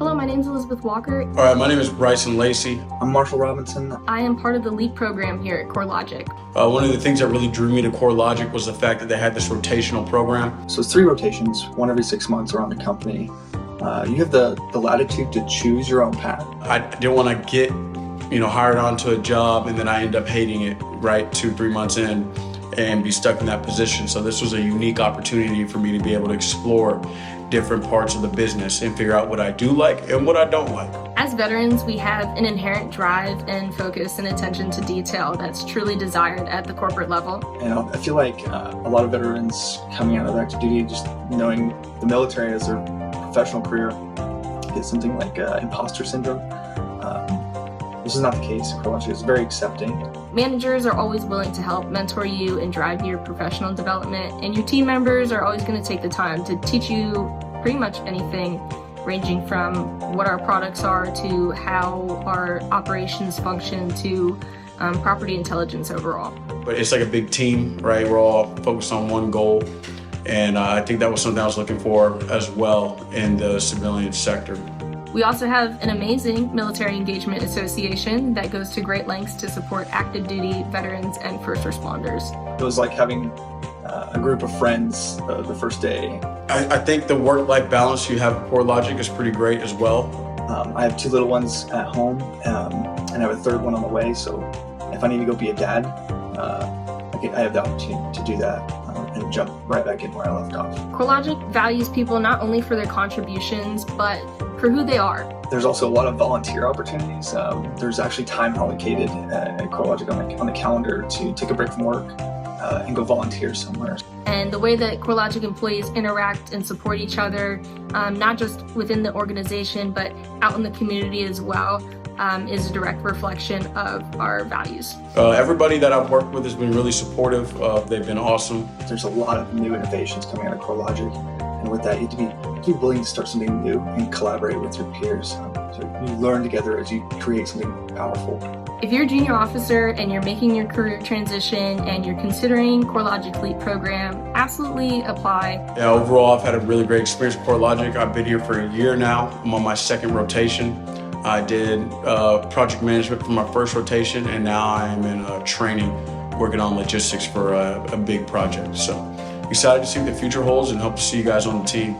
Hello, my name is Elizabeth Walker. All right, my name is Brycen Lacey. I'm Marshall Robinson. I am part of the LeaP program here at CoreLogic. One of the things that really drew me to CoreLogic was the fact that they had this rotational program. So it's 3 rotations, one every 6 months around the company. You have the latitude to choose your own path. I didn't want to get hired onto a job and then I end up hating it right 2-3 months in and be stuck in that position. So this was a unique opportunity for me to be able to explore different parts of the business and figure out what I do like and what I don't like. As veterans, we have an inherent drive and focus and attention to detail that's truly desired at the corporate level. And I feel like a lot of veterans coming out of active duty, just knowing the military as their professional career, get something like imposter syndrome. This is not the case. CoreLogic is very accepting. Managers are always willing to help mentor you and drive your professional development, and your team members are always going to take the time to teach you pretty much anything, ranging from what our products are to how our operations function to property intelligence overall. But it's like a big team, right? We're all focused on one goal, and I think that was something I was looking for as well in the civilian sector. We also have an amazing military engagement association that goes to great lengths to support active duty veterans and first responders. It was like having a group of friends the first day. I think the work-life balance you have at CoreLogic is pretty great as well. I have 2 little ones at home and I have a 3rd one on the way, so if I need to go be a dad, I have the opportunity to do that and jump right back in where I left off. CoreLogic values people not only for their contributions, but for who they are. There's also a lot of volunteer opportunities. There's actually time allocated at CoreLogic on the calendar to take a break from work and go volunteer somewhere. And the way that CoreLogic employees interact and support each other, not just within the organization, but out in the community as well, is a direct reflection of our values. Everybody that I've worked with has been really supportive. They've been awesome. There's a lot of new innovations coming out of CoreLogic, and with that, you have to be willing to start something new and collaborate with your peers. So you learn together as you create something powerful. If you're a junior officer and you're making your career transition and you're considering CoreLogic's LeaP program, absolutely apply. Yeah, overall, I've had a really great experience with CoreLogic. I've been here for a year now. I'm on my 2nd rotation. I did project management for my 1st rotation, and now I'm in training, working on logistics for a big project. So excited to see what the future holds and hope to see you guys on the team.